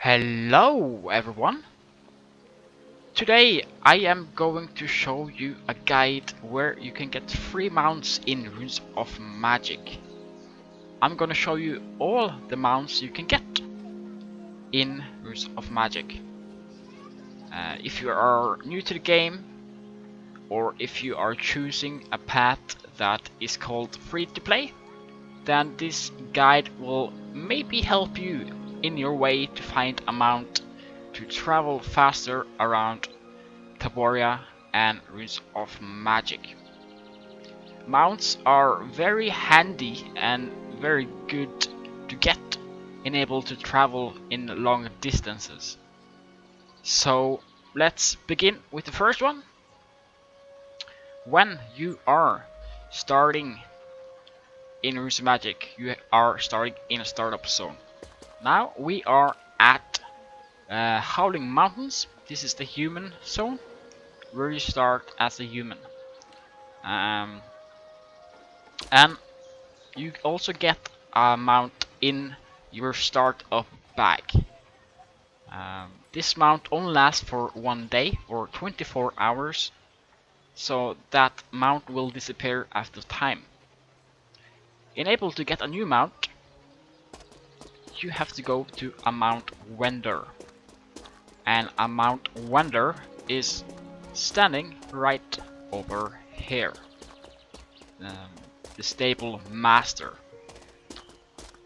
Hello everyone! Today I am going to show you a guide where you can get free mounts in Runes of Magic. I'm gonna show you all the mounts you can get in Runes of Magic. If you are new to the game, or if you are choosing a path that is called free to play, then this guide will maybe help you in your way to find a mount to travel faster around Taboria and Runes of Magic. Mounts are very handy and very good to get and able to travel in long distances. So let's begin with the first one. When you are starting in Runes of Magic, you are starting in a startup zone. Now we are at Howling Mountains. This is the human zone, where you start as a human. And you also get a mount in your startup bag. This mount only lasts for 1 day or 24 hours, so that mount will disappear after time. Able to get a new mount, you have to go to a mount vendor. And a mount vendor is standing right over here. The stable master.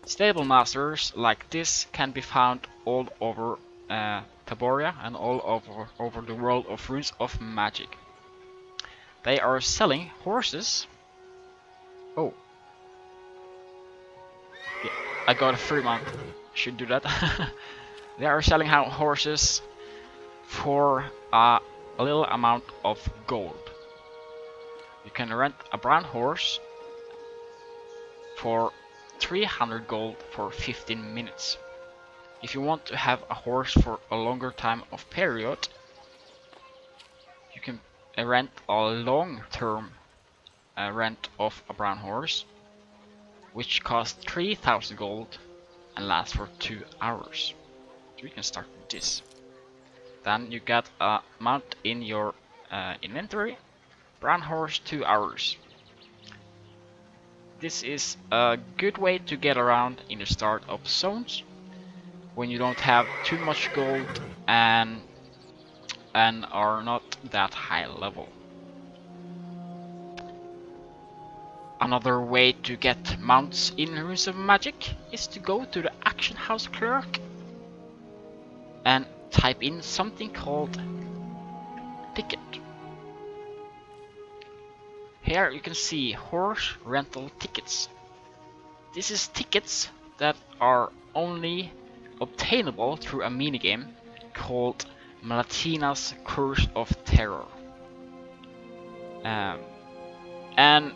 Stable masters like this can be found all over Taboria and all over the world of Runes of Magic. They are selling horses. Oh, yeah, I got a free mount. Should do that. They are selling horses for a little amount of gold. You can rent a brown horse for 300 gold for 15 minutes. If you want to have a horse for a longer time of period, you can rent a long-term rent of a brown horse, which costs 3000 gold and lasts for 2 hours. So we can start with this. Then you get a mount in your inventory. Brown horse 2 hours. This is a good way to get around in the startup zones when you don't have too much gold and are not that high level. Another way to get mounts in Runes of Magic is to go to the Action House Clerk and type in something called ticket. Here you can see horse rental tickets. This is tickets that are only obtainable through a minigame called Malatina's Curse of Terror. And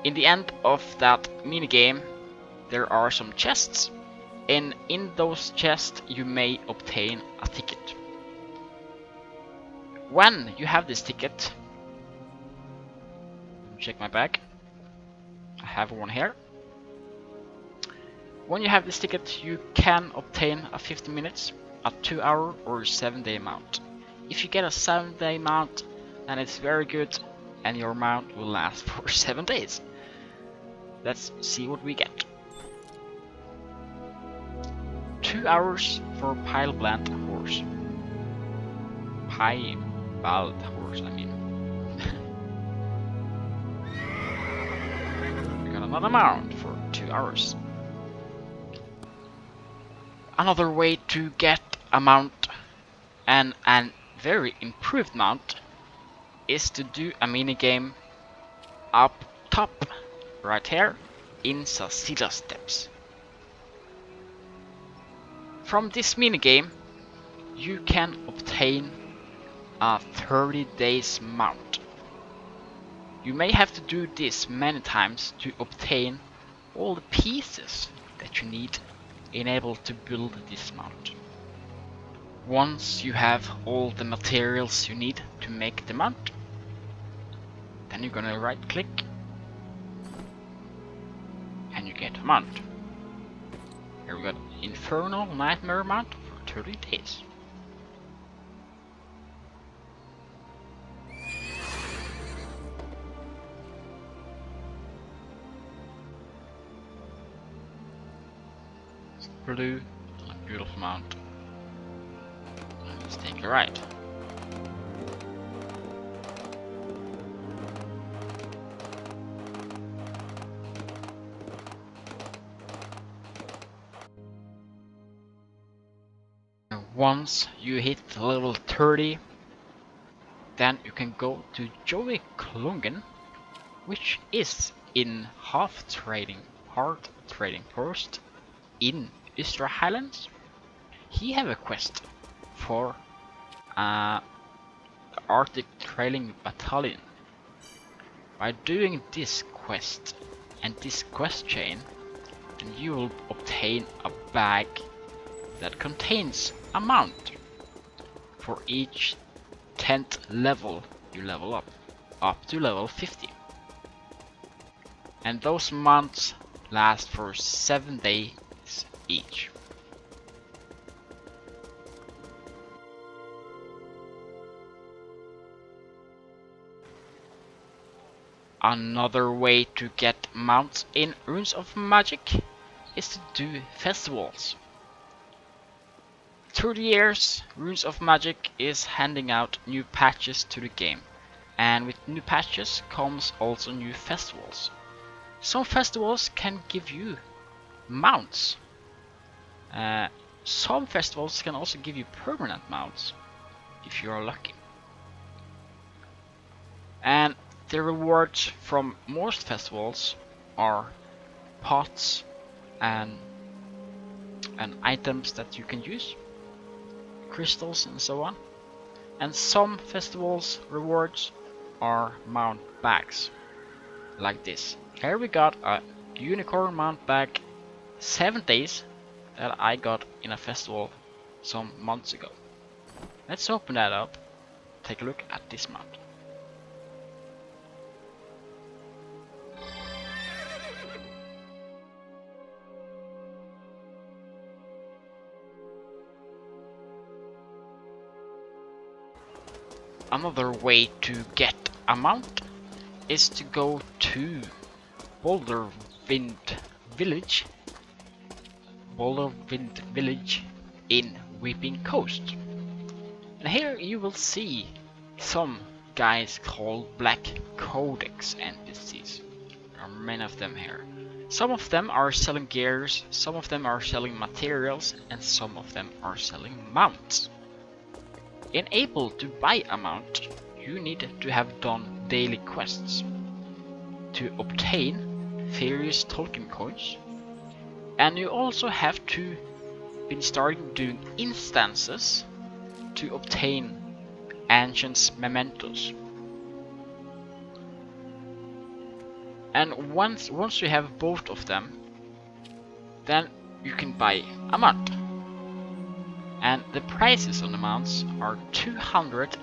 in the end of that minigame there are some chests, and in those chests you may obtain a ticket. When you have this ticket, check my bag, I have one here. When you have this ticket, you can obtain a 15 minutes, a 2 hour or a 7 day mount. If you get a 7 day mount, then it's very good and your mount will last for 7 days. Let's see what we get. 2 hours for Pilebald horse. Pilebald horse, I mean. Another mount for 2 hours. Another way to get a mount, and a very improved mount, is to do a minigame up top, right here, in Sasila Steps. From this minigame, you can obtain a 30 days mount. You may have to do this many times to obtain all the pieces that you need in able to build this mount. Once you have all the materials you need to make the mount, then you're gonna right click and you get a mount. Here we got Infernal Nightmare mount for 30 days. Blue, a beautiful mount. Let's take a ride. Once you hit level 30, then you can go to Joey Klungen, which is in hard trading post in Ystra Highlands. He have a quest for the Arctic Trailing Battalion. By doing this quest and this quest chain, then you will obtain a bag that contains a mount for each 10th level you level up to level 50. And those mounts last for 7 days each. Another way to get mounts in Runes of Magic is to do festivals. Through the years, Runes of Magic is handing out new patches to the game, and with new patches comes also new festivals. Some festivals can give you mounts. Some festivals can also give you permanent mounts, if you are lucky. And the rewards from most festivals are pots and items that you can use, crystals and so on. And some festivals rewards are mount bags, like this. Here we got a unicorn mount bag 7 days that I got in a festival some months ago. Let's open that up, take a look at this mount. Another way to get a mount is to go to Boulder Wind Village in Weeping Coast. And here you will see some guys called Black Codex NPCs. There are many of them here. Some of them are selling gears, some of them are selling materials, and some of them are selling mounts. In able to buy a mount, you need to have done daily quests to obtain various token coins, and you also have to been starting doing instances to obtain ancient mementos. And once you have both of them, then you can buy a mount. And the prices on the mounts are 200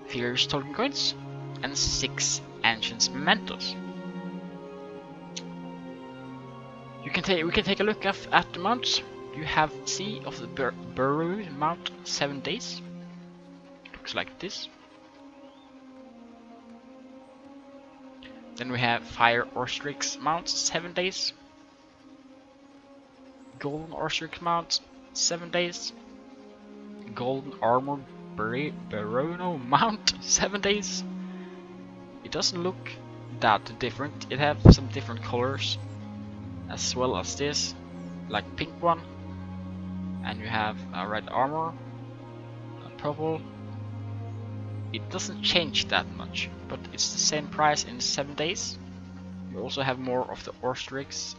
fierce token coins and 6 ancient mementos. We can take a look at the mounts. You have Sea of the Burrow mount 7 days. Looks like this. Then we have Fire Ostrix mount 7 days. Golden Ostrix mount 7 days. Golden Armor Barono mount 7 days. It doesn't look that different. It has some different colors as well as this, like pink one, and you have a red armor, a purple. It doesn't change that much, but it's the same price in 7 days. You also have more of the Ostrix.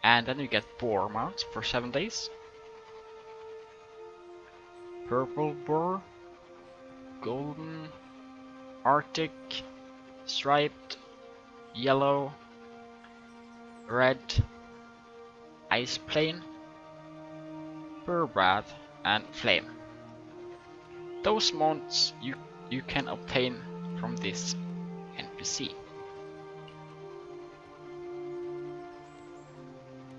And then you get boar mounts for 7 days. Purple boar, golden, arctic, striped, yellow, red, ice plain, purbrad, and flame. Those mounts you can obtain from this NPC.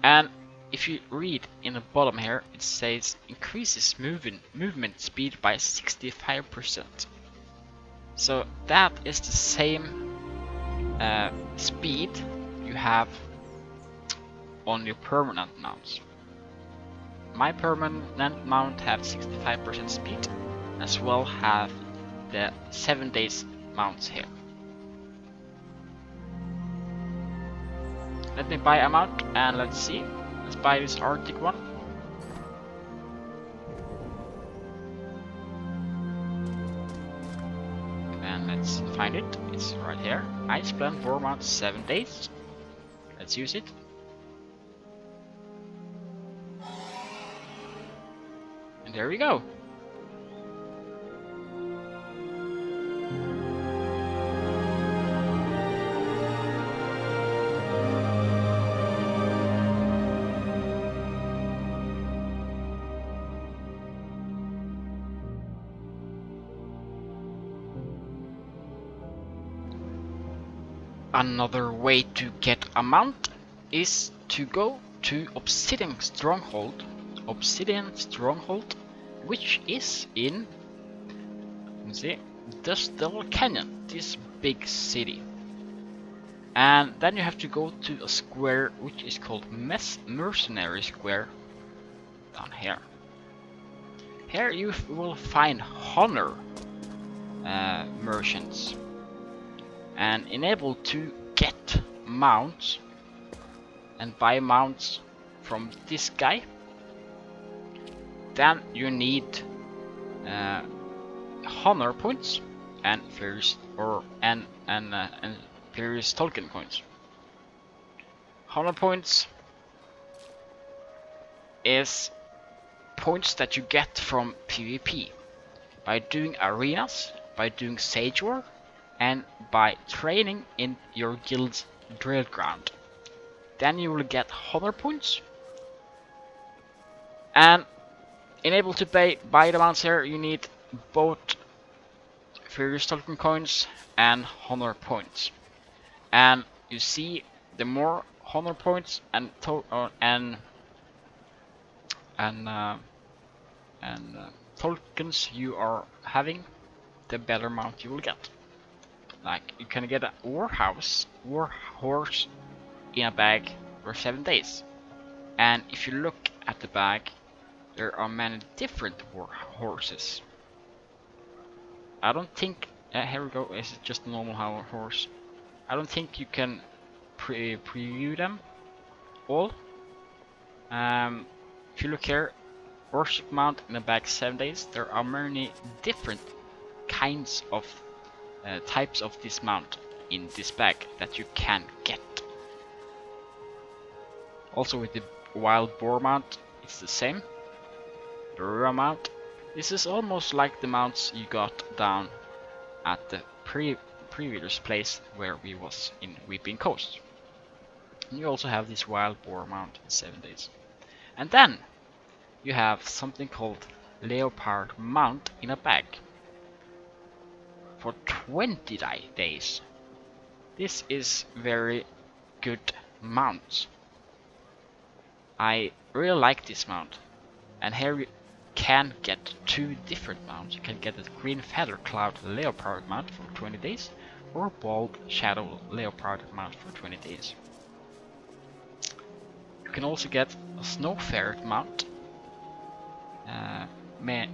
And if you read in the bottom here, it says increases movement speed by 65%. So that is the same speed you have on your permanent mounts. My permanent mount have 65% speed, as well have the 7 days mounts here. Let me buy a mount and let's see. Let's buy this Arctic one. And let's find it. It's right here. Ice Blend War Mount 7 days. Let's use it. And there we go. Another way to get a mount is to go to Obsidian Stronghold, which is in, let's see, Dustle Canyon, this big city. And then you have to go to a square which is called Mercenary Square down here. Here you will find honor merchants and enable to get mounts and buy mounts from this guy. Then you need honor points and fierce and fierce token coins. Honor points is points that you get from PvP by doing arenas, by doing Sage War, and by training in your guild's drill ground. Then you will get honor points, and enable to buy the mounts here, you need both fierce token coins and honor points. And you see, the more honor points and tokens you are having, the better mount you will get. Like, you can get a war horse in a bag for 7 days. And if you look at the bag, there are many different war horses. I don't think, here we go, is it just a normal horse? I don't think you can preview them all. If you look here, worship mount in a bag 7 days, there are many different kinds of types of this mount in this bag that you can get. Also with the wild boar mount, it's the same. Burra mount. This is almost like the mounts you got down at the previous place where we was in Weeping Coast. And you also have this wild boar mount in 7 days. And then you have something called leopard mount in a bag for 20 days. This is very good mount. I really like this mount. And here you can get 2 different mounts. You can get the green feather cloud leopard mount for 20 days or bald shadow leopard mount for 20 days. You can also get a snow ferret mount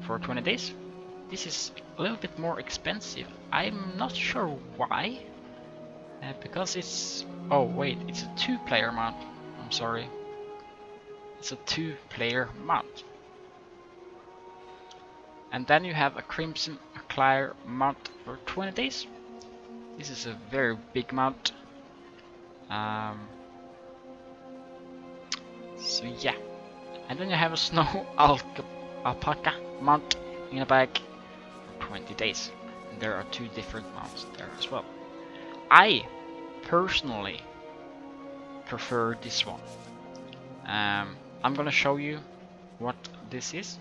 for 20 days. This is a little bit more expensive. I'm not sure why. Because it's... oh wait, it's a 2-player mount. I'm sorry. It's a 2-player mount. And then you have a Crimson Eclair mount for 20 days. This is a very big mount. So yeah. And then you have a Snow Alpaca mount in a bag for 20 days. And there are 2 different mounts there as well. I personally prefer this one. I'm gonna show you what this is.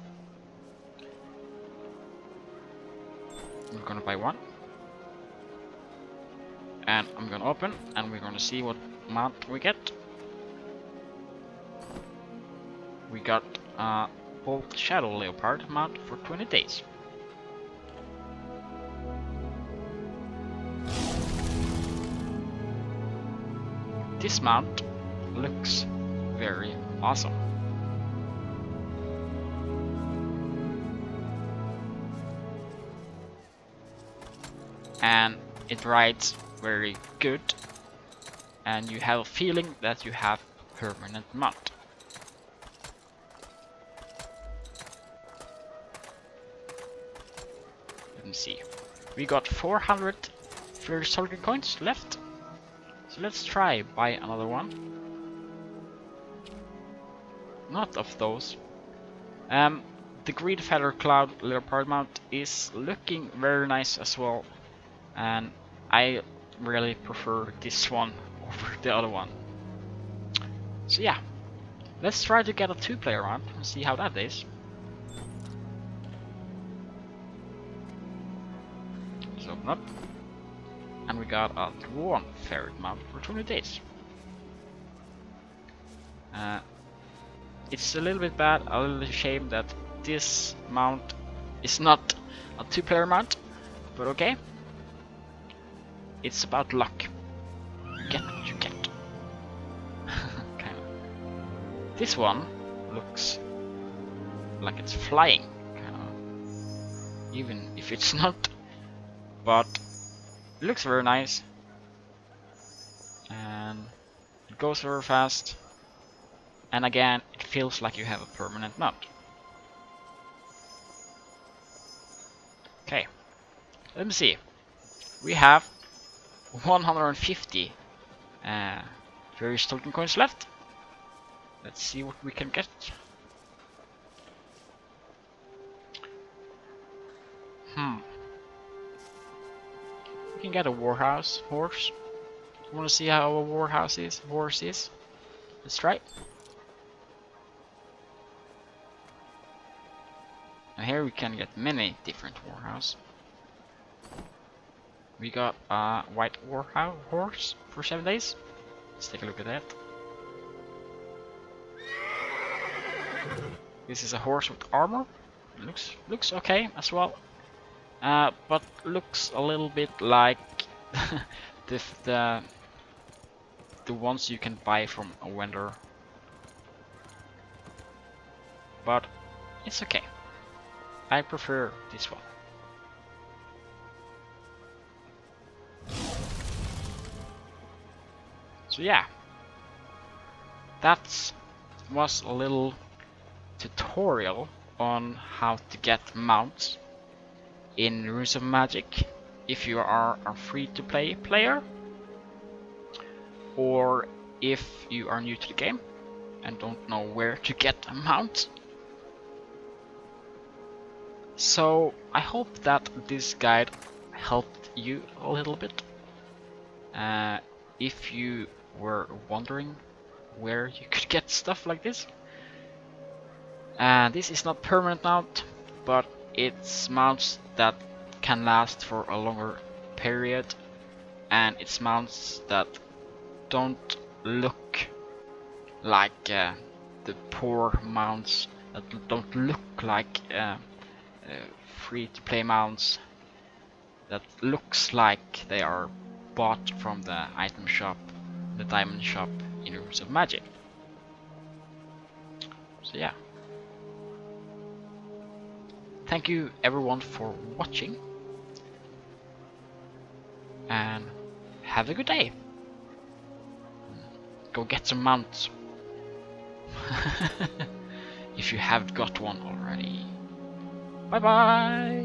We're gonna buy one. And I'm gonna open and we're gonna see what mount we get. we got Bolt Shadow Leopard mount for 20 days. This mount looks very awesome. And it rides very good, and you have a feeling that you have a permanent mount. Let me see. We got 400 Fierce Soldier coins left. So let's try buy another one. Not of those. The Green Feather Cloud Leopard mount is looking very nice as well, and I really prefer this one over the other one. So yeah, let's try to get a 2-player mount and see how that is. Let's open up, and we got a Dwarf Ferret mount for 20 days. It's a little bit bad, a little shame that this mount is not a 2-player mount, but okay. It's about luck. Get what you get. Kinda. This one looks like it's flying, kinda. Even if it's not, but it looks very nice. And it goes very fast. And again, it feels like you have a permanent mount. Okay, let me see. We have 150 various token coins left. Let's see what we can get. We can get a warhouse horse. You want to see how a horse is? Let's try. And here we can get many different warhouse. We got a white warhouse horse for 7 days. Let's take a look at that. This is a horse with armor. Looks okay as well, but looks a little bit like the ones you can buy from a vendor. But it's okay. I prefer this one. So yeah, that was a little tutorial on how to get mounts in Runes of Magic if you are a free-to-play player, or if you are new to the game and don't know where to get a mount. So I hope that this guide helped you a little bit. If you were wondering where you could get stuff like this. This is not permanent mount, but it's mounts that can last for a longer period, and it's mounts that don't look like the poor mounts, that don't look like free-to-play mounts, that looks like they are bought from the item shop, the diamond shop in Runes of Magic. So yeah. Thank you everyone for watching, and have a good day. Go get some mounts. If you haven't got one already. Bye bye.